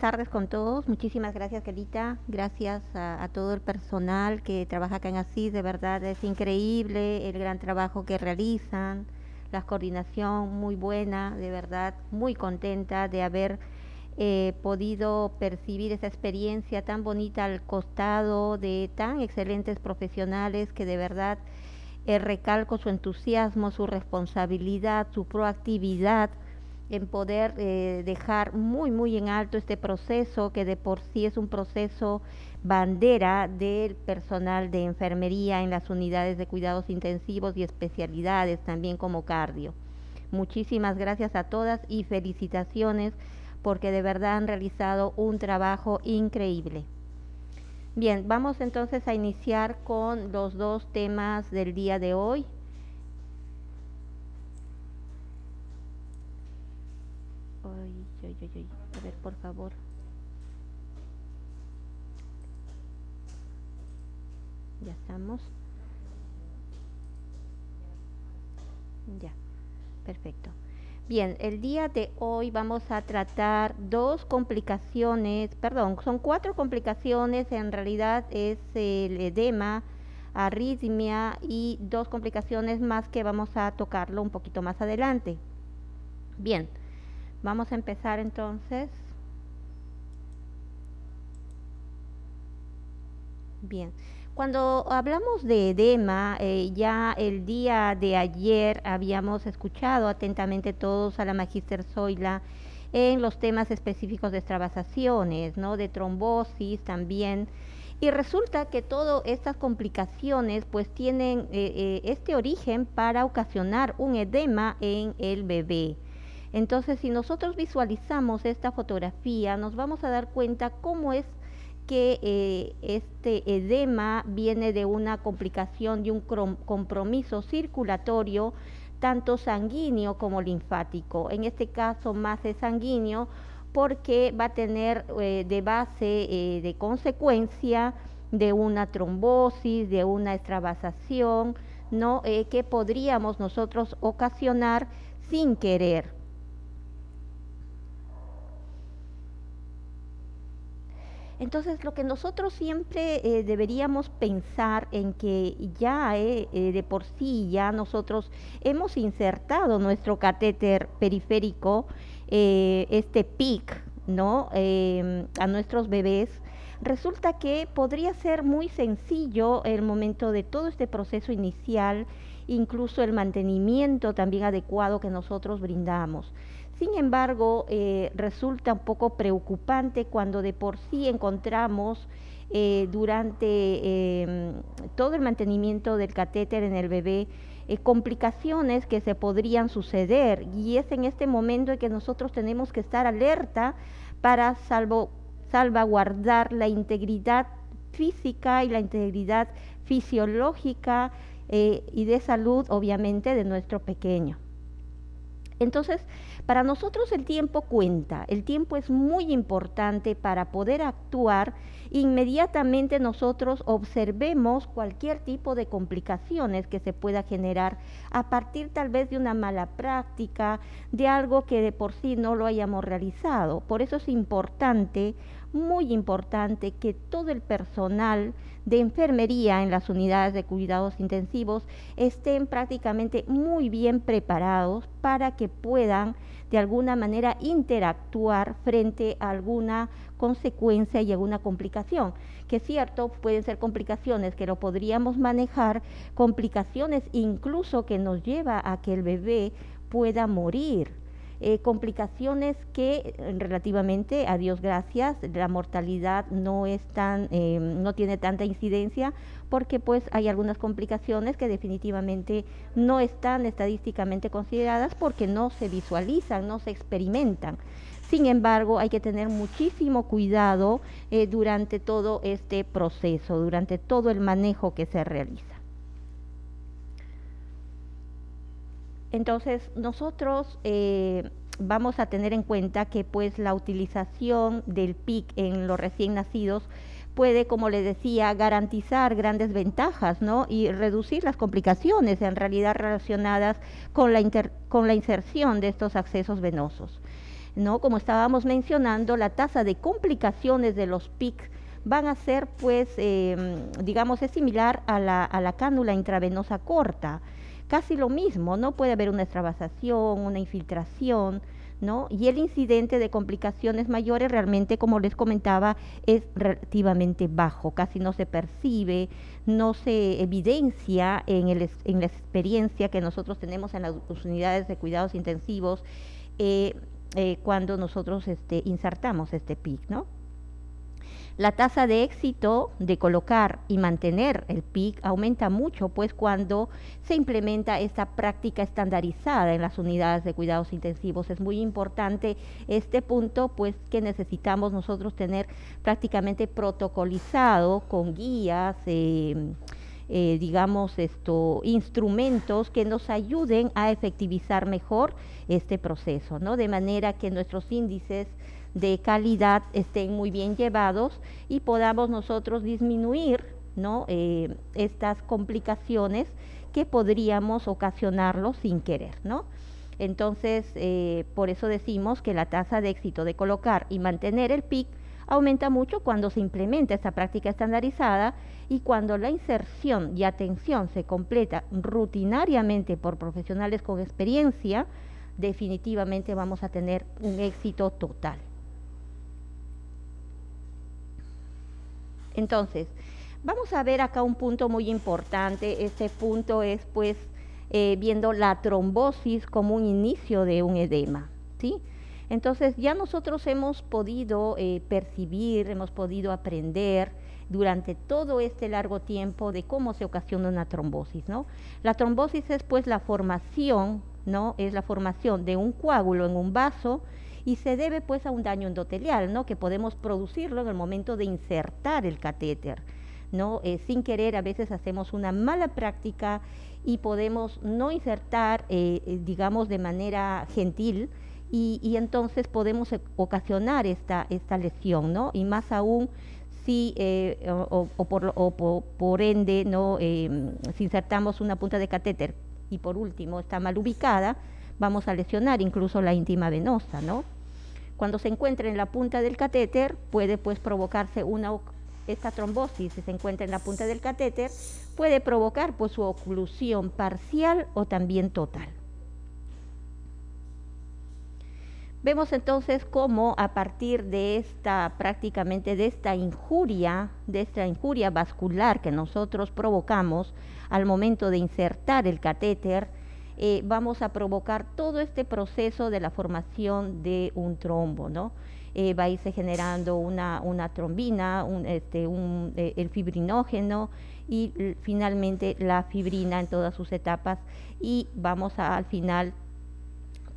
Tardes con todos. Muchísimas gracias, Kelita. Gracias a todo el personal que trabaja acá en ASIS. De verdad es increíble el gran trabajo que realizan. La coordinación muy buena, de verdad muy contenta de haber podido percibir esa experiencia tan bonita al costado de tan excelentes profesionales que de verdad recalco su entusiasmo, su responsabilidad, su proactividad en poder dejar muy en alto este proceso que de por sí es un proceso bandera del personal de enfermería en las unidades de cuidados intensivos y especialidades también como cardio. Muchísimas gracias a todas y felicitaciones porque de verdad han realizado un trabajo increíble. Bien, vamos entonces a iniciar con los dos temas del día de hoy. A ver, por favor. Ya estamos. Ya, perfecto. Bien, el día de hoy vamos a tratar dos complicaciones, perdón, son cuatro complicaciones, en realidad es el edema, arritmia y dos complicaciones más que vamos a tocarlo un poquito más adelante. Bien, vamos a empezar entonces. Bien, cuando hablamos de edema, ya el día de ayer habíamos escuchado atentamente todos a la Magíster Zoila en los temas específicos de extravasaciones, ¿no? De trombosis también. Y resulta que todas estas complicaciones pues tienen este origen para ocasionar un edema en el bebé. Entonces, si nosotros visualizamos esta fotografía, nos vamos a dar cuenta cómo es que este edema viene de una complicación de un compromiso circulatorio tanto sanguíneo como linfático. En este caso más es sanguíneo porque va a tener de base de consecuencia de una trombosis, de una extravasación, ¿no? Que podríamos nosotros ocasionar sin querer. Entonces, lo que nosotros siempre deberíamos pensar en que ya de por sí ya nosotros hemos insertado nuestro catéter periférico, este PIC, ¿no? A nuestros bebés. Resulta que podría ser muy sencillo el momento de todo este proceso inicial, incluso el mantenimiento también adecuado que nosotros brindamos. Sin embargo, resulta un poco preocupante cuando de por sí encontramos durante todo el mantenimiento del catéter en el bebé complicaciones que se podrían suceder, y es en este momento en que nosotros tenemos que estar alerta para salvaguardar la integridad física y la integridad fisiológica y de salud, obviamente, de nuestro pequeño. Entonces, para nosotros el tiempo cuenta, el tiempo es muy importante para poder actuar. Inmediatamente nosotros observemos cualquier tipo de complicaciones que se pueda generar a partir tal vez de una mala práctica, de algo que de por sí no lo hayamos realizado. Por eso es importante, muy importante, que todo el personal de enfermería en las unidades de cuidados intensivos estén prácticamente muy bien preparados para que puedan de alguna manera interactuar frente a alguna consecuencia y alguna complicación, que es cierto, pueden ser complicaciones que lo podríamos manejar, complicaciones incluso que nos lleva a que el bebé pueda morir. Complicaciones que relativamente, a Dios gracias, la mortalidad no es no tiene tanta incidencia, porque pues hay algunas complicaciones que definitivamente no están estadísticamente consideradas porque no se visualizan, no se experimentan. Sin embargo, hay que tener muchísimo cuidado durante todo este proceso, durante todo el manejo que se realiza. Entonces, nosotros vamos a tener en cuenta que pues la utilización del PIC en los recién nacidos puede, como les decía, garantizar grandes ventajas, ¿no? Y reducir las complicaciones en realidad relacionadas con la inserción de estos accesos venosos. ¿no? Como estábamos mencionando, la tasa de complicaciones de los PIC van a ser, pues, digamos, es similar a la cánula intravenosa corta, casi lo mismo, ¿no? Puede haber una extravasación, una infiltración, ¿no? Y el incidente de complicaciones mayores realmente, como les comentaba, es relativamente bajo, casi no se percibe, no se evidencia en la experiencia que nosotros tenemos en las unidades de cuidados intensivos eh, cuando nosotros insertamos este PIC, ¿no? La tasa de éxito de colocar y mantener el PIC aumenta mucho, pues cuando se implementa esta práctica estandarizada en las unidades de cuidados intensivos. Es muy importante este punto, pues que necesitamos nosotros tener prácticamente protocolizado con guías, digamos, instrumentos que nos ayuden a efectivizar mejor este proceso, ¿no? De manera que nuestros índices de calidad estén muy bien llevados y podamos nosotros disminuir, ¿no? Estas complicaciones que podríamos ocasionarlo sin querer, ¿no? Entonces, por eso decimos que la tasa de éxito de colocar y mantener el PIC aumenta mucho cuando se implementa esta práctica estandarizada y cuando la inserción y atención se completa rutinariamente por profesionales con experiencia, definitivamente vamos a tener un éxito total. Entonces, vamos a ver acá un punto muy importante. Este punto es, pues, viendo la trombosis como un inicio de un edema, ¿sí? Entonces, ya nosotros hemos podido percibir, hemos podido aprender durante todo este largo tiempo de cómo se ocasiona una trombosis, ¿no? La trombosis es, pues, la formación, ¿no? Es la formación de un coágulo en un vaso y se debe, pues, a un daño endotelial, ¿no? Que podemos producirlo en el momento de insertar el catéter, ¿no? Sin querer a veces hacemos una mala práctica y podemos no insertar, digamos, de manera gentil y entonces podemos ocasionar esta lesión, ¿no? Y más aún si por ende, ¿no? Si insertamos una punta de catéter y por último está mal ubicada, vamos a lesionar incluso la íntima venosa, ¿no? Cuando se encuentra en la punta del catéter, puede, pues, provocarse esta trombosis. Si se encuentra en la punta del catéter, puede provocar, pues, su oclusión parcial o también total. Vemos entonces cómo a partir de prácticamente de esta injuria vascular que nosotros provocamos al momento de insertar el catéter, vamos a provocar todo este proceso de la formación de un trombo, ¿no? Va a irse generando una trombina, el fibrinógeno y finalmente la fibrina en todas sus etapas y vamos a al final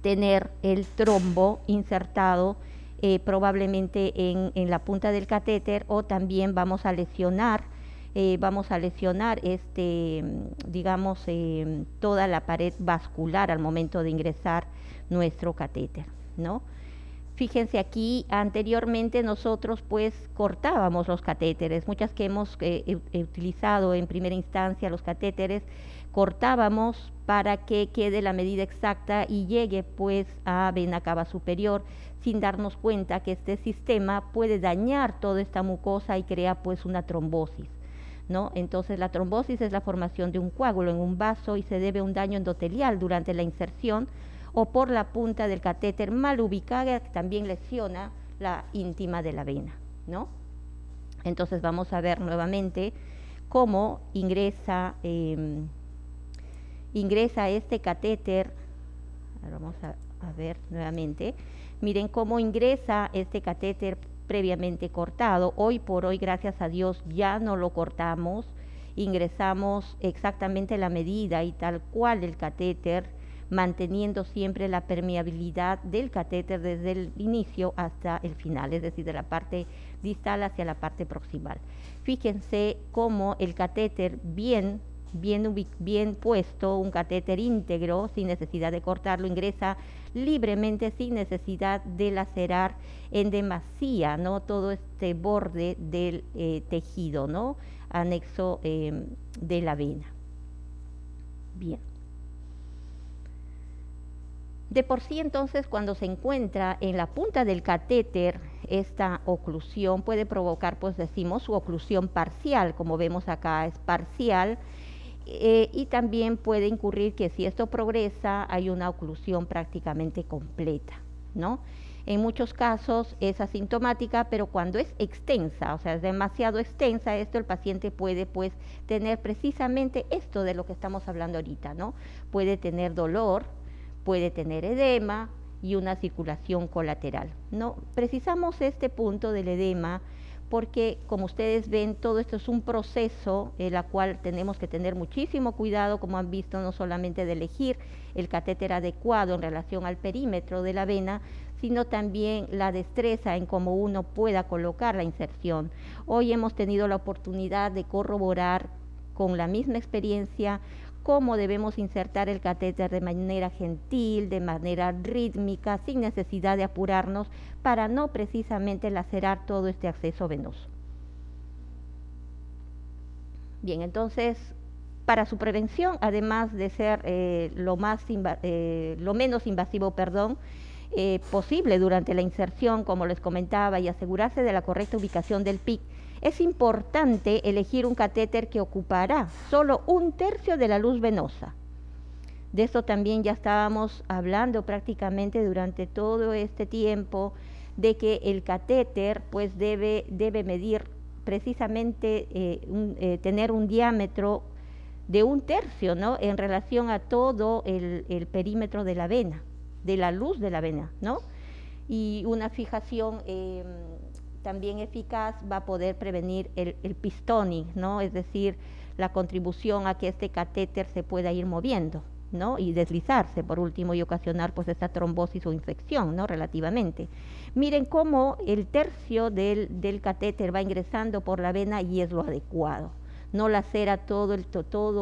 tener el trombo insertado probablemente en la punta del catéter o también vamos a lesionar digamos, toda la pared vascular al momento de ingresar nuestro catéter, ¿no? Fíjense aquí, anteriormente nosotros pues cortábamos los catéteres, muchas que hemos utilizado en primera instancia los catéteres, cortábamos para que quede la medida exacta y llegue pues a vena cava superior, sin darnos cuenta que este sistema puede dañar toda esta mucosa y crea pues una trombosis, ¿no? Entonces la trombosis es la formación de un coágulo en un vaso y se debe a un daño endotelial durante la inserción o por la punta del catéter mal ubicada que también lesiona la íntima de la vena, ¿no? Entonces vamos a ver nuevamente cómo ingresa este catéter. Ahora vamos a ver nuevamente. Miren cómo ingresa este catéter previamente cortado. Hoy por hoy, gracias a Dios, ya no lo cortamos. Ingresamos exactamente la medida y tal cual el catéter, manteniendo siempre la permeabilidad del catéter desde el inicio hasta el final, es decir, de la parte distal hacia la parte proximal. Fíjense cómo el catéter bien puesto, un catéter íntegro, sin necesidad de cortarlo, ingresa libremente, sin necesidad de lacerar en demasía, ¿no? Todo este borde del tejido, ¿no? Anexo de la vena. Bien. De por sí, entonces, cuando se encuentra en la punta del catéter, esta oclusión puede provocar, pues decimos, su oclusión parcial, como vemos acá es parcial, y también puede incurrir que si esto progresa hay una oclusión prácticamente completa, ¿no? En muchos casos es asintomática, pero cuando es extensa, o sea, es demasiado extensa, esto el paciente puede pues tener precisamente esto de lo que estamos hablando ahorita, ¿no? Puede tener dolor, puede tener edema y una circulación colateral, ¿no? Precisamos este punto del edema porque, como ustedes ven, todo esto es un proceso en el cual tenemos que tener muchísimo cuidado, como han visto, no solamente de elegir el catéter adecuado en relación al perímetro de la vena, sino también la destreza en cómo uno pueda colocar la inserción. Hoy hemos tenido la oportunidad de corroborar con la misma experiencia cómo debemos insertar el catéter de manera gentil, de manera rítmica, sin necesidad de apurarnos, para no precisamente lacerar todo este acceso venoso. Bien, entonces, para su prevención, además de ser lo menos invasivo, posible durante la inserción, como les comentaba, y asegurarse de la correcta ubicación del PIC, es importante elegir un catéter que ocupará solo 1/3 de la luz venosa. De esto también ya estábamos hablando prácticamente durante todo este tiempo, de que el catéter pues debe medir precisamente, tener un diámetro de 1/3, ¿no? En relación a todo el perímetro de la vena, de la luz de la vena, ¿no? Y una fijación también eficaz va a poder prevenir el pistoning, ¿no? Es decir, la contribución a que este catéter se pueda ir moviendo, ¿no? Y deslizarse por último y ocasionar pues esta trombosis o infección, ¿no? Relativamente. Miren cómo el tercio del catéter va ingresando por la vena y es lo adecuado. No lacera todo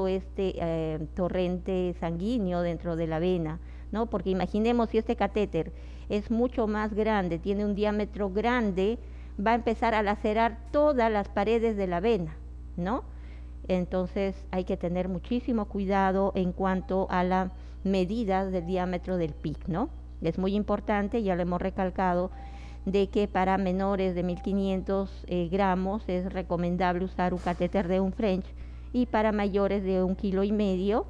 este torrente sanguíneo dentro de la vena, ¿no? Porque imaginemos si este catéter es mucho más grande, tiene un diámetro grande, va a empezar a lacerar todas las paredes de la vena, ¿no? Entonces hay que tener muchísimo cuidado en cuanto a la medida del diámetro del PIC, ¿no? Es muy importante, ya lo hemos recalcado, de que para menores de 1500 gramos es recomendable usar un catéter de 1 French, y para mayores de 1,5 kg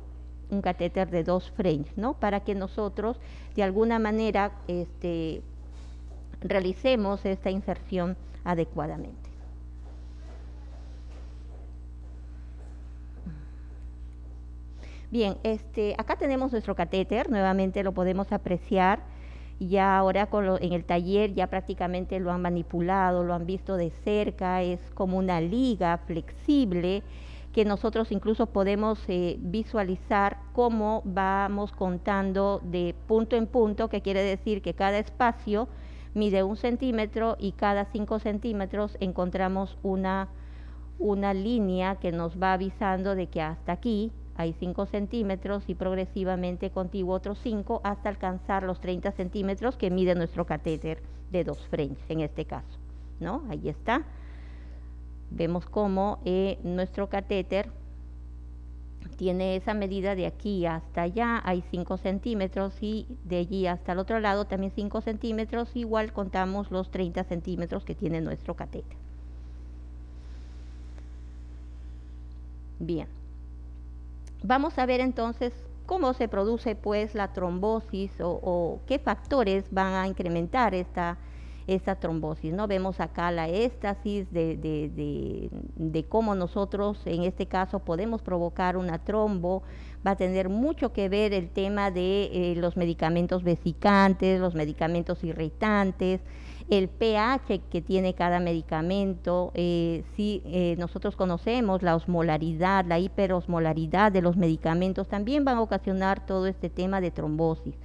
un catéter de 2 French, ¿no? Para que nosotros de alguna manera realicemos esta inserción adecuadamente. Bien, acá tenemos nuestro catéter, nuevamente lo podemos apreciar. Ya ahora en el taller ya prácticamente lo han manipulado, lo han visto de cerca, es como una liga flexible que nosotros incluso podemos visualizar cómo vamos contando de punto en punto, que quiere decir que cada espacio mide 1 centímetro y cada 5 centímetros encontramos una línea que nos va avisando de que hasta aquí hay 5 centímetros y progresivamente contiguo otros 5 hasta alcanzar los 30 centímetros que mide nuestro catéter de 2 French en este caso, ¿no? Ahí está. Vemos cómo nuestro catéter tiene esa medida de aquí hasta allá, hay 5 centímetros, y de allí hasta el otro lado también 5 centímetros, igual contamos los 30 centímetros que tiene nuestro catéter. Bien, vamos a ver entonces cómo se produce pues la trombosis o qué factores van a incrementar esta trombosis, ¿no? Vemos acá la éstasis de cómo nosotros en este caso podemos provocar una trombo. Va a tener mucho que ver el tema de los medicamentos vesicantes, los medicamentos irritantes, el pH que tiene cada medicamento. Si nosotros conocemos la osmolaridad, la hiperosmolaridad de los medicamentos, también van a ocasionar todo este tema de trombosis,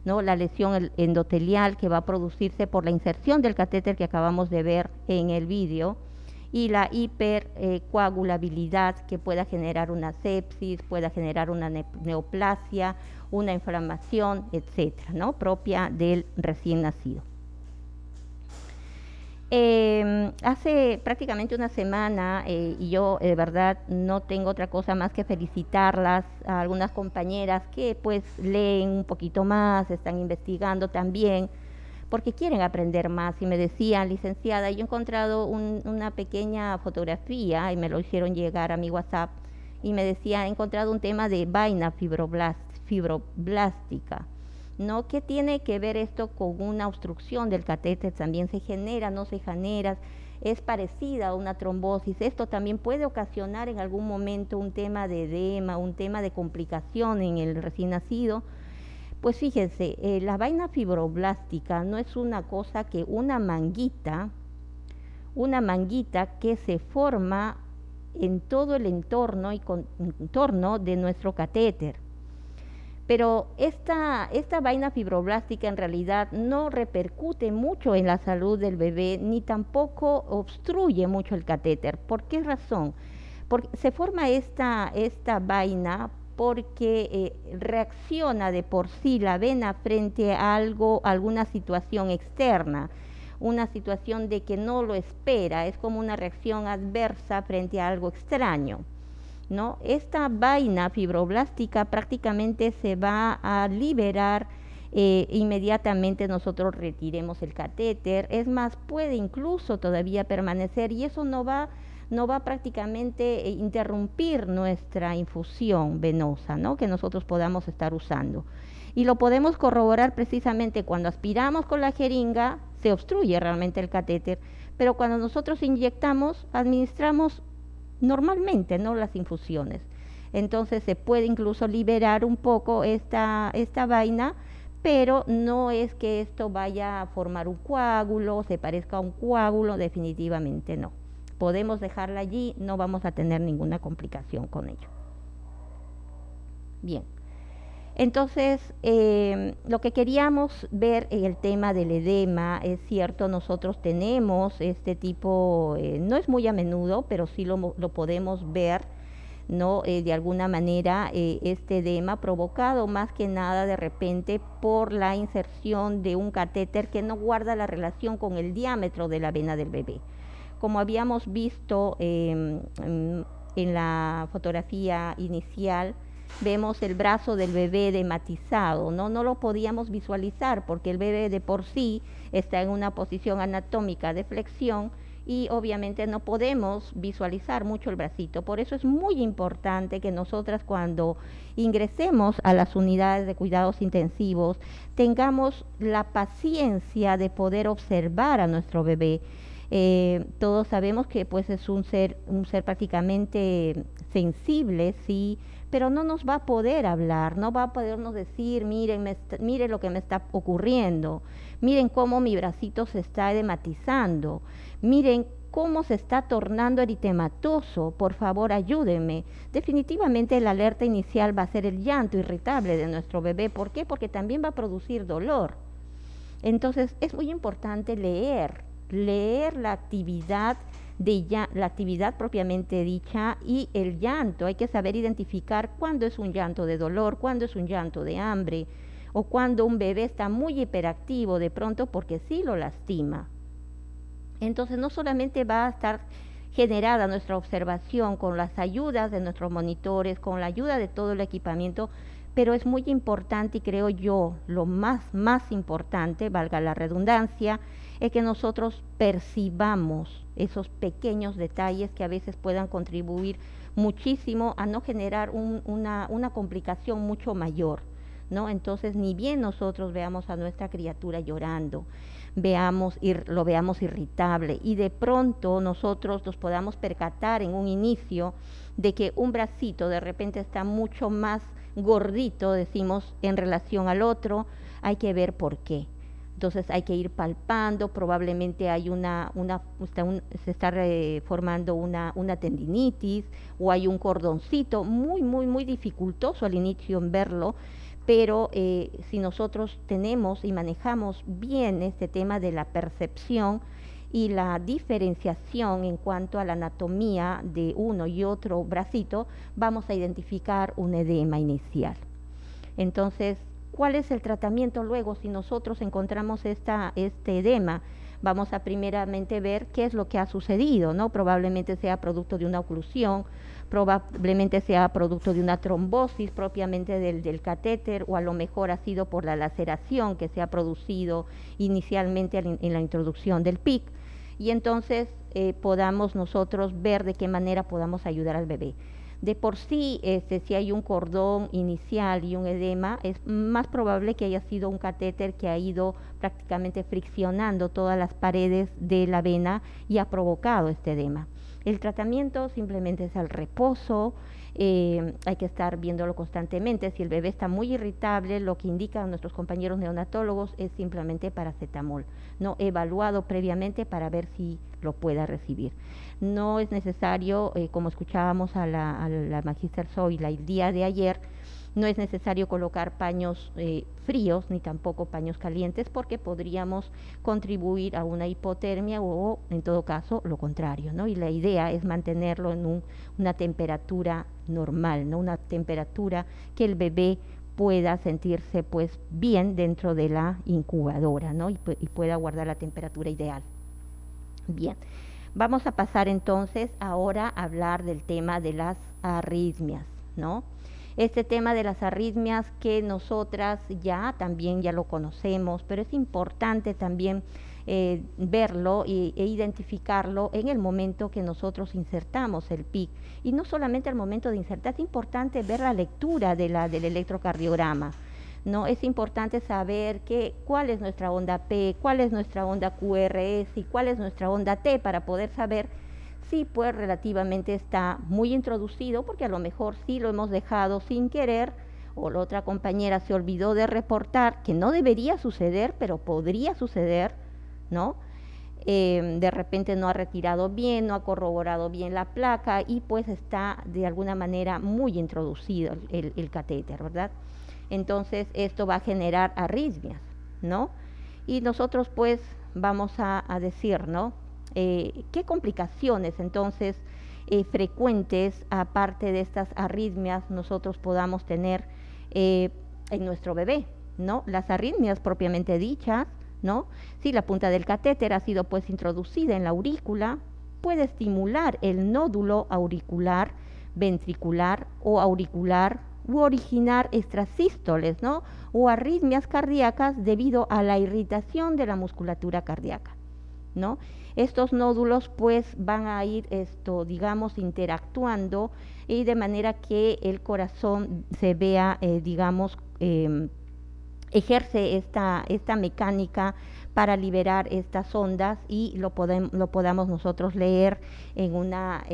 ¿no? La lesión endotelial que va a producirse por la inserción del catéter que acabamos de ver en el vídeo, y la hipercoagulabilidad que pueda generar una sepsis, pueda generar una neoplasia, una inflamación, etcétera, ¿no? Propia del recién nacido. Hace prácticamente una semana y yo de verdad no tengo otra cosa más que felicitarlas a algunas compañeras que pues leen un poquito más, están investigando también porque quieren aprender más y me decían, licenciada, yo he encontrado una pequeña fotografía y me lo hicieron llegar a mi WhatsApp y me decía, he encontrado un tema de vaina fibroblástica. ¿No? ¿Qué tiene que ver esto con una obstrucción del catéter? También se genera, no se genera, es parecida a una trombosis. Esto también puede ocasionar en algún momento un tema de edema, un tema de complicación en el recién nacido. Pues fíjense, la vaina fibroblástica no es una cosa que una manguita que se forma en todo el entorno y contorno de nuestro catéter. Pero esta vaina fibroblástica en realidad no repercute mucho en la salud del bebé ni tampoco obstruye mucho el catéter. ¿Por qué razón? Porque se forma esta vaina porque reacciona de por sí la vena frente a algo, alguna situación externa, una situación de que no lo espera, es como una reacción adversa frente a algo extraño. ¿No? Esta vaina fibroblástica prácticamente se va a liberar inmediatamente nosotros retiremos el catéter, es más, puede incluso todavía permanecer y eso no va prácticamente interrumpir nuestra infusión venosa, ¿no? Que nosotros podamos estar usando. Y lo podemos corroborar precisamente cuando aspiramos con la jeringa, se obstruye realmente el catéter, pero cuando nosotros inyectamos, administramos normalmente, ¿no? Las infusiones. Entonces se puede incluso liberar un poco esta vaina, pero no es que esto vaya a formar un coágulo, se parezca a un coágulo, definitivamente no. Podemos dejarla allí, no vamos a tener ninguna complicación con ello. Bien. Entonces, lo que queríamos ver en el tema del edema, es cierto, nosotros tenemos este tipo, no es muy a menudo, pero sí lo podemos ver, ¿no? De alguna manera, este edema provocado más que nada de repente por la inserción de un catéter que no guarda la relación con el diámetro de la vena del bebé. Como habíamos visto en la fotografía inicial, vemos el brazo del bebé edematizado, ¿no? No lo podíamos visualizar porque el bebé de por sí está en una posición anatómica de flexión y obviamente no podemos visualizar mucho el bracito. Por eso es muy importante que nosotras cuando ingresemos a las unidades de cuidados intensivos tengamos la paciencia de poder observar a nuestro bebé. Todos sabemos que pues es un ser prácticamente sensible, sí, pero no nos va a poder hablar, no va a podernos decir, miren, miren lo que me está ocurriendo, miren cómo mi bracito se está edematizando, miren cómo se está tornando eritematoso, por favor ayúdenme. Definitivamente la alerta inicial va a ser el llanto irritable de nuestro bebé. ¿Por qué? Porque también va a producir dolor. Entonces es muy importante leer la actividad la actividad propiamente dicha y el llanto. Hay que saber identificar cuándo es un llanto de dolor, cuándo es un llanto de hambre o cuando un bebé está muy hiperactivo de pronto porque sí lo lastima. Entonces no solamente va a estar generada nuestra observación con las ayudas de nuestros monitores, con la ayuda de todo el equipamiento, pero es muy importante y creo yo lo más importante, valga la redundancia, es que nosotros percibamos esos pequeños detalles que a veces puedan contribuir muchísimo a no generar una complicación mucho mayor, ¿no? Entonces, ni bien nosotros veamos a nuestra criatura llorando, lo veamos irritable y de pronto nosotros nos podamos percatar en un inicio de que un bracito de repente está mucho más gordito, decimos, en relación al otro, hay que ver por qué. Entonces hay que ir palpando, probablemente hay se está formando una tendinitis o hay un cordoncito muy dificultoso al inicio en verlo, pero si nosotros tenemos y manejamos bien este tema de la percepción y la diferenciación en cuanto a la anatomía de uno y otro bracito, vamos a identificar un edema inicial. Entonces, ¿cuál es el tratamiento luego si nosotros encontramos este edema? vamos a primeramente ver qué es lo que ha sucedido, ¿no? Probablemente sea producto de una oclusión, probablemente sea producto de una trombosis propiamente del catéter, o a lo mejor ha sido por la laceración que se ha producido inicialmente en la introducción del PIC, y entonces podamos nosotros ver de qué manera podamos ayudar al bebé. De por sí, si hay un cordón inicial y un edema, es más probable que haya sido un catéter que ha ido prácticamente friccionando todas las paredes de la vena y ha provocado este edema. El tratamiento simplemente es el reposo, hay que estar viéndolo constantemente. Si el bebé está muy irritable, lo que indican nuestros compañeros neonatólogos es simplemente paracetamol, no evaluado previamente para ver si lo pueda recibir. No es necesario, como escuchábamos a la Magister Zoila el día de ayer, no es necesario colocar paños fríos ni tampoco paños calientes, porque podríamos contribuir a una hipotermia o en todo caso lo contrario, ¿no? Y la idea es mantenerlo en una temperatura normal, ¿no? Una temperatura que el bebé pueda sentirse pues bien dentro de la incubadora, ¿no? Y pueda guardar la temperatura ideal. Bien, vamos a pasar entonces ahora a hablar del tema de las arritmias, ¿no? Este tema de las arritmias que nosotras ya también ya lo conocemos, pero es importante también verlo e identificarlo en el momento que nosotros insertamos el PIC. Y no solamente al momento de insertar, es importante ver la lectura del electrocardiograma, ¿no? Es importante saber cuál es nuestra onda P, cuál es nuestra onda QRS y cuál es nuestra onda T, para poder saber si pues relativamente está muy introducido, porque a lo mejor sí lo hemos dejado sin querer, o la otra compañera se olvidó de reportar, que no debería suceder, pero podría suceder, ¿no? De repente no ha retirado bien, no ha corroborado bien la placa y pues está de alguna manera muy introducido el catéter, ¿verdad? Entonces esto va a generar arritmias, ¿no? Y nosotros pues vamos a decir, ¿no? ¿Qué complicaciones entonces frecuentes, aparte de estas arritmias, nosotros podamos tener en nuestro bebé, ¿no? Las arritmias propiamente dichas, ¿no? Si la punta del catéter ha sido pues introducida en la aurícula, puede estimular el nódulo auricular, ventricular o auricular, u originar extrasístoles, ¿no? O arritmias cardíacas debido a la irritación de la musculatura cardíaca, ¿no? Estos nódulos pues van a ir digamos interactuando, y de manera que el corazón se vea digamos ejerce esta mecánica para liberar estas ondas, y lo podamos nosotros leer en una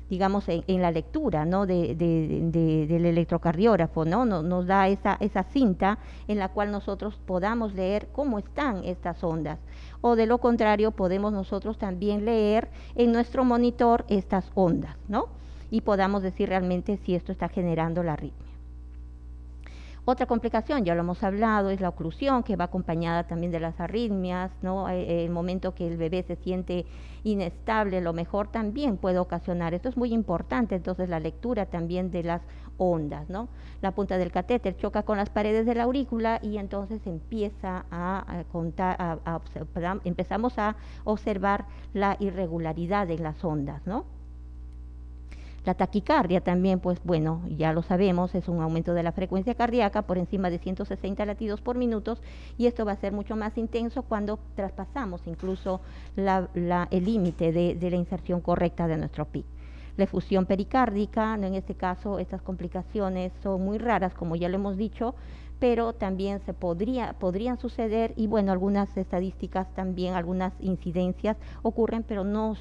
digamos, en la lectura, ¿no? del electrocardiógrafo, ¿no? Nos da esa cinta en la cual nosotros podamos leer cómo están estas ondas. O de lo contrario, podemos nosotros también leer en nuestro monitor estas ondas, ¿no? Y podamos decir realmente si esto está generando la arritmia. Otra complicación, ya lo hemos hablado, es la oclusión, que va acompañada también de las arritmias, ¿no? El momento que el bebé se siente inestable, lo mejor también puede ocasionar. Esto es muy importante, entonces la lectura también de las ondas, ¿no? La punta del catéter choca con las paredes de la aurícula y entonces empieza empezamos a observar la irregularidad en las ondas, ¿no? La taquicardia también, pues bueno, ya lo sabemos, es un aumento de la frecuencia cardíaca por encima de 160 latidos por minuto, y esto va a ser mucho más intenso cuando traspasamos incluso el límite de la inserción correcta de nuestro PIC. La efusión pericárdica, ¿no? En este caso estas complicaciones son muy raras, como ya lo hemos dicho, pero también podrían suceder, y bueno, algunas estadísticas también, algunas incidencias ocurren, pero no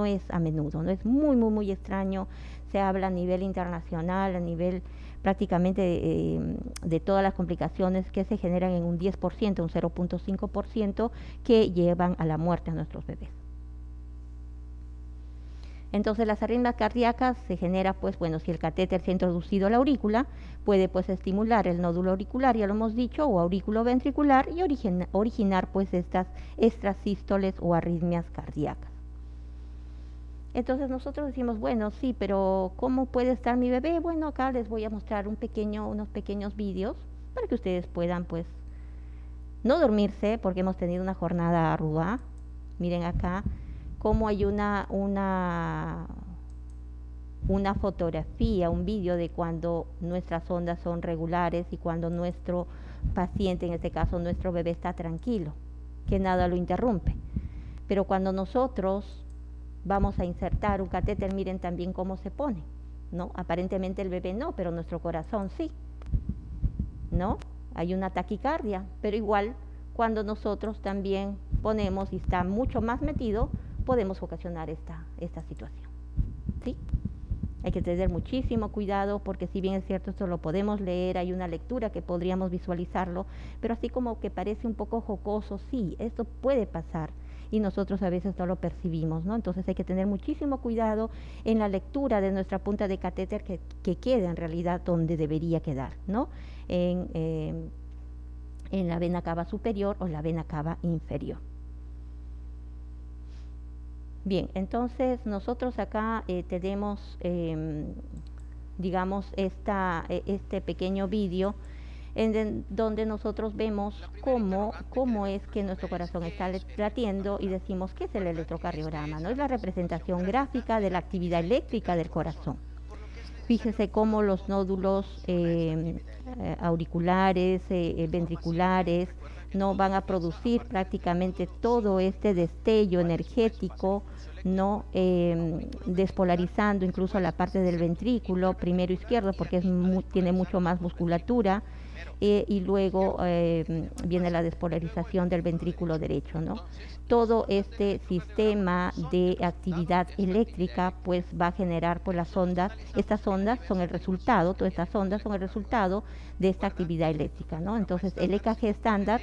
es a menudo, no es muy extraño. Se habla a nivel internacional, a nivel prácticamente de todas las complicaciones que se generan en un 10%, un 0.5%, que llevan a la muerte a nuestros bebés. Entonces las arritmias cardíacas se genera, pues bueno, si el catéter se ha introducido a la aurícula, puede pues estimular el nódulo auricular, ya lo hemos dicho, o aurículo ventricular, y originar pues estas extrasístoles o arritmias cardíacas. Entonces nosotros decimos, bueno, sí, pero ¿cómo puede estar mi bebé? Bueno, acá les voy a mostrar unos pequeños vídeos para que ustedes puedan pues no dormirse porque hemos tenido una jornada ardua. Miren acá cómo hay una fotografía, un vídeo de cuando nuestras ondas son regulares y cuando nuestro paciente, en este caso nuestro bebé, está tranquilo, que nada lo interrumpe. Pero cuando nosotros vamos a insertar un catéter, miren también cómo se pone, ¿no? Aparentemente el bebé no, pero nuestro corazón sí, ¿no? Hay una taquicardia, pero igual cuando nosotros también ponemos y está mucho más metido, podemos ocasionar esta situación, ¿sí? Hay que tener muchísimo cuidado porque si bien es cierto esto lo podemos leer, hay una lectura que podríamos visualizarlo, pero así como que parece un poco jocoso, sí, esto puede pasar y nosotros a veces no lo percibimos, ¿no? Entonces hay que tener muchísimo cuidado en la lectura de nuestra punta de catéter que quede en realidad donde debería quedar, ¿no? En la vena cava superior o la vena cava inferior. Bien, entonces nosotros acá tenemos, digamos, este pequeño vídeo donde nosotros vemos cómo es que nuestro corazón está latiendo y decimos que es el electrocardiograma, ¿no? Es la representación gráfica de la actividad eléctrica del corazón. Fíjese cómo los nódulos auriculares, ventriculares, no van a producir prácticamente todo este destello energético, no despolarizando incluso la parte del ventrículo primero izquierdo porque tiene mucho más musculatura, y luego viene la despolarización del ventrículo derecho, ¿no? Todo este sistema de actividad eléctrica pues va a generar pues las ondas, estas ondas son el resultado, todas estas ondas son el resultado de esta actividad eléctrica, ¿no? Entonces el EKG estándar,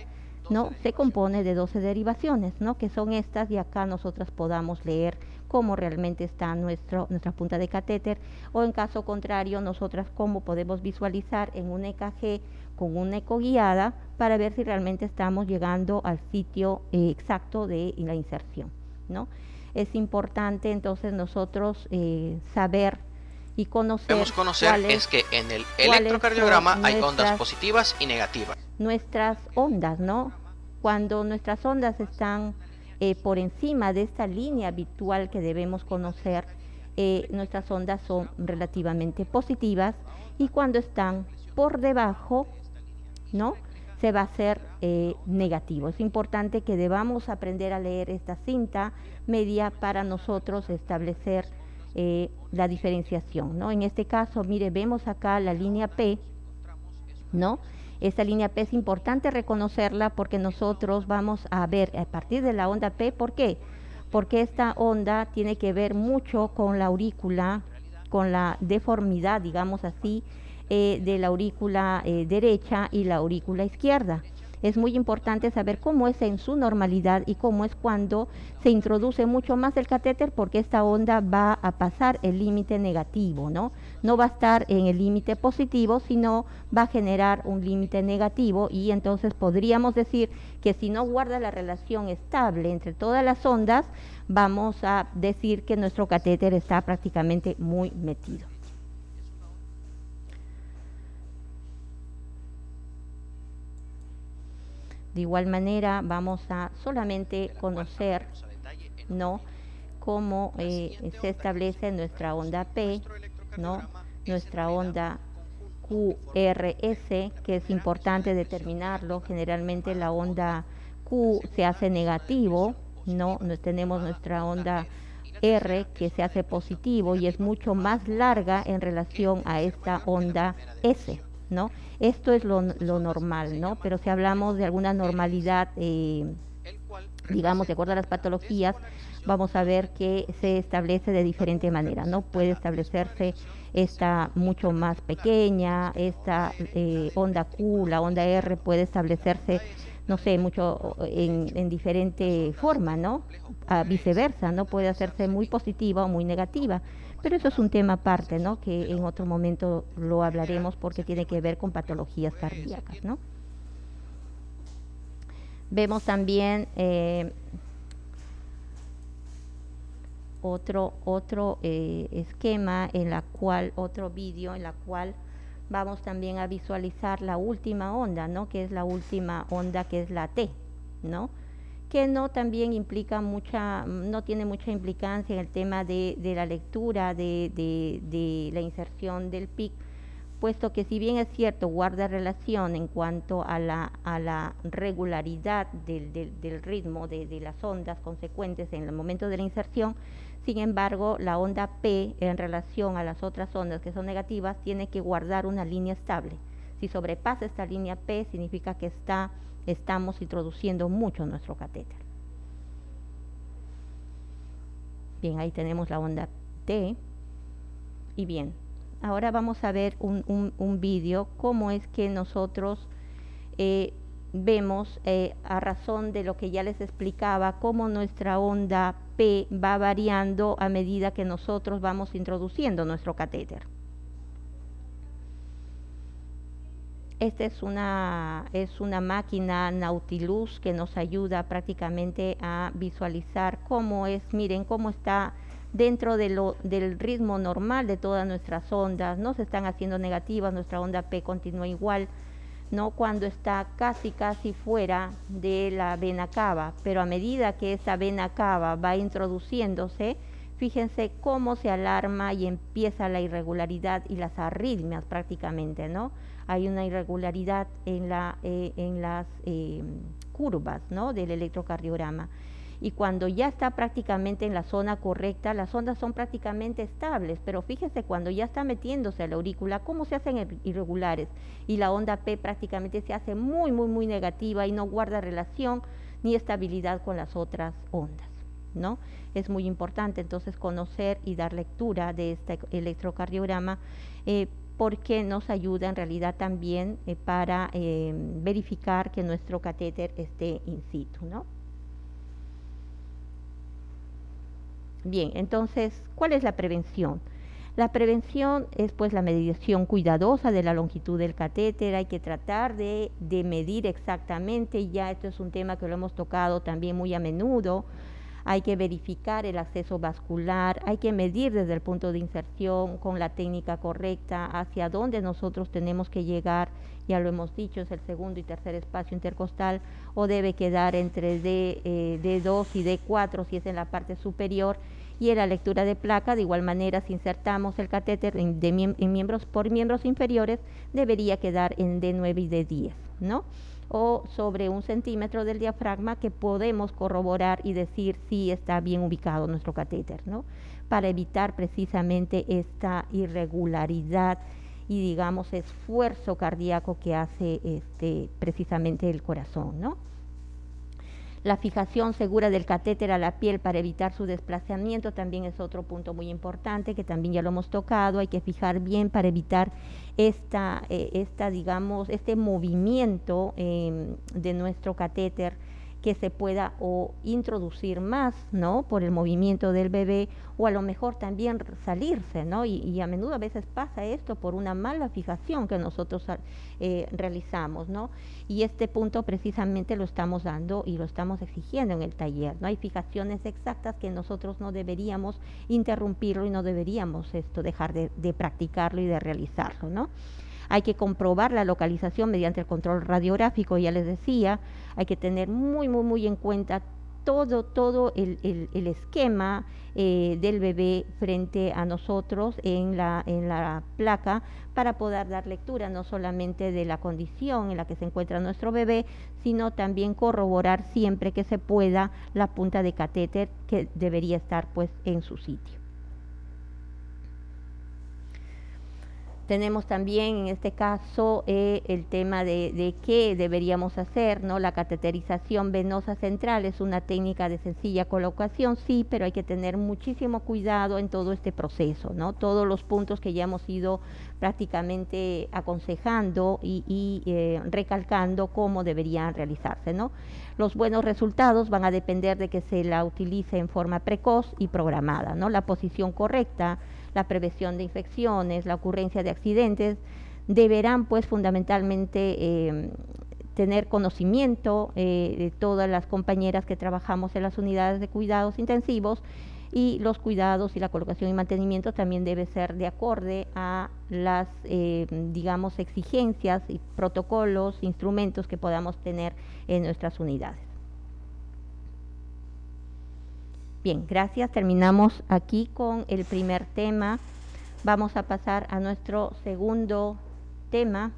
¿no?, se compone de 12 derivaciones, ¿no?, que son estas, y acá nosotras podamos leer cómo realmente está nuestra punta de catéter, o en caso contrario, nosotras cómo podemos visualizar en un EKG con una ecoguiada para ver si realmente estamos llegando al sitio exacto de la inserción, ¿no? Es importante entonces nosotros saber y conocer. Debemos conocer es que en el electrocardiograma hay ondas positivas y negativas. Nuestras ondas, ¿no? Cuando nuestras ondas están por encima de esta línea habitual que debemos conocer, nuestras ondas son relativamente positivas, y cuando están por debajo, ¿no?, se va a hacer negativo. Es importante que debamos aprender a leer esta cinta media para nosotros establecer la diferenciación, ¿no? En este caso, mire, vemos acá la línea P, ¿no? Esta línea P es importante reconocerla porque nosotros vamos a ver a partir de la onda P. ¿Por qué? Porque esta onda tiene que ver mucho con la aurícula, con la deformidad, digamos así, de la aurícula derecha y la aurícula izquierda. Es muy importante saber cómo es en su normalidad y cómo es cuando se introduce mucho más el catéter, porque esta onda va a pasar el límite negativo, ¿no? No va a estar en el límite positivo, sino va a generar un límite negativo, y entonces podríamos decir que si no guarda la relación estable entre todas las ondas, vamos a decir que nuestro catéter está prácticamente muy metido. De igual manera vamos a solamente conocer, ¿no?, cómo se establece nuestra onda P, ¿no?, nuestra onda QRS, que es importante determinarlo. Generalmente la onda Q se hace negativo, ¿no? Tenemos nuestra onda R que se hace positivo y es mucho más larga en relación a esta onda S, ¿no? Esto es lo normal, ¿no? Pero si hablamos de alguna normalidad, digamos, de acuerdo a las patologías, vamos a ver que se establece de diferente manera, ¿no? Puede establecerse esta mucho más pequeña, esta onda Q, la onda R puede establecerse, no sé, mucho en diferente forma, ¿no? Viceversa, ¿no? Puede hacerse muy positiva o muy negativa. Pero eso es un tema aparte, ¿no?, que en otro momento lo hablaremos porque tiene que ver con patologías cardíacas, ¿no? Vemos también otro esquema en la cual, otro vídeo en la cual vamos también a visualizar la última onda, ¿no? Que es la última onda, que es la T, ¿no? Que no también implica no tiene mucha implicancia en el tema de la lectura, de la inserción del PIC, puesto que si bien es cierto, guarda relación en cuanto a la regularidad del ritmo de las ondas consecuentes en el momento de la inserción, sin embargo, la onda P en relación a las otras ondas que son negativas tiene que guardar una línea estable. Si sobrepasa esta línea P, significa que estamos introduciendo mucho nuestro catéter. Bien, ahí tenemos la onda T. Y bien, ahora vamos a ver un vídeo, cómo es que nosotros vemos, a razón de lo que ya les explicaba, cómo nuestra onda P va variando a medida que nosotros vamos introduciendo nuestro catéter. Esta es una máquina Nautilus que nos ayuda prácticamente a visualizar cómo es, miren cómo está dentro del ritmo normal de todas nuestras ondas, no se están haciendo negativas, nuestra onda P continúa igual, ¿no? Cuando está casi fuera de la vena cava, pero a medida que esa vena cava va introduciéndose, fíjense cómo se alarma y empieza la irregularidad y las arritmias prácticamente, ¿no? Hay una irregularidad en las curvas, ¿no? Del electrocardiograma. Y cuando ya está prácticamente en la zona correcta, las ondas son prácticamente estables, pero fíjense cuando ya está metiéndose a la aurícula, cómo se hacen irregulares, y la onda P prácticamente se hace muy negativa y no guarda relación ni estabilidad con las otras ondas, ¿no? Es muy importante entonces conocer y dar lectura de este electrocardiograma, porque nos ayuda en realidad también para verificar que nuestro catéter esté in situ, ¿no? Bien, entonces, ¿cuál es la prevención? La prevención es pues la medición cuidadosa de la longitud del catéter, hay que tratar de medir exactamente, ya esto es un tema que lo hemos tocado también muy a menudo, hay que verificar el acceso vascular, hay que medir desde el punto de inserción con la técnica correcta hacia dónde nosotros tenemos que llegar, ya lo hemos dicho, es el segundo y tercer espacio intercostal, o debe quedar entre D2 y D4 si es en la parte superior, y en la lectura de placa, de igual manera, si insertamos el catéter por miembros inferiores, debería quedar en D9 y D10, ¿no? O sobre 1 centímetro del diafragma, que podemos corroborar y decir si está bien ubicado nuestro catéter, ¿no? Para evitar precisamente esta irregularidad y, digamos, esfuerzo cardíaco que hace precisamente el corazón, ¿no? La fijación segura del catéter a la piel para evitar su desplazamiento también es otro punto muy importante, que también ya lo hemos tocado. Hay que fijar bien para evitar digamos, este movimiento de nuestro catéter, que se pueda o introducir más, ¿no? Por el movimiento del bebé, o a lo mejor también salirse, ¿no? Y a menudo a veces pasa esto por una mala fijación que nosotros realizamos, ¿no? Y este punto precisamente lo estamos dando y lo estamos exigiendo en el taller, ¿no? Hay fijaciones exactas que nosotros no deberíamos interrumpirlo y no deberíamos dejar de practicarlo y de realizarlo, ¿no? Hay que comprobar la localización mediante el control radiográfico, ya les decía, hay que tener muy en cuenta todo el esquema del bebé frente a nosotros en la placa, para poder dar lectura no solamente de la condición en la que se encuentra nuestro bebé, sino también corroborar siempre que se pueda la punta de catéter, que debería estar pues en su sitio. Tenemos también en este caso el tema de qué deberíamos hacer, ¿no? La cateterización venosa central es una técnica de sencilla colocación, sí, pero hay que tener muchísimo cuidado en todo este proceso, ¿no? Todos los puntos que ya hemos ido prácticamente aconsejando y recalcando cómo deberían realizarse, ¿no? Los buenos resultados van a depender de que se la utilice en forma precoz y programada, ¿no? La posición correcta, la prevención de infecciones, la ocurrencia de accidentes, deberán pues fundamentalmente tener conocimiento de todas las compañeras que trabajamos en las unidades de cuidados intensivos, y los cuidados y la colocación y mantenimiento también debe ser de acorde a las, digamos, exigencias y protocolos, instrumentos que podamos tener en nuestras unidades. Bien, gracias. Terminamos aquí con el primer tema. Vamos a pasar a nuestro segundo tema,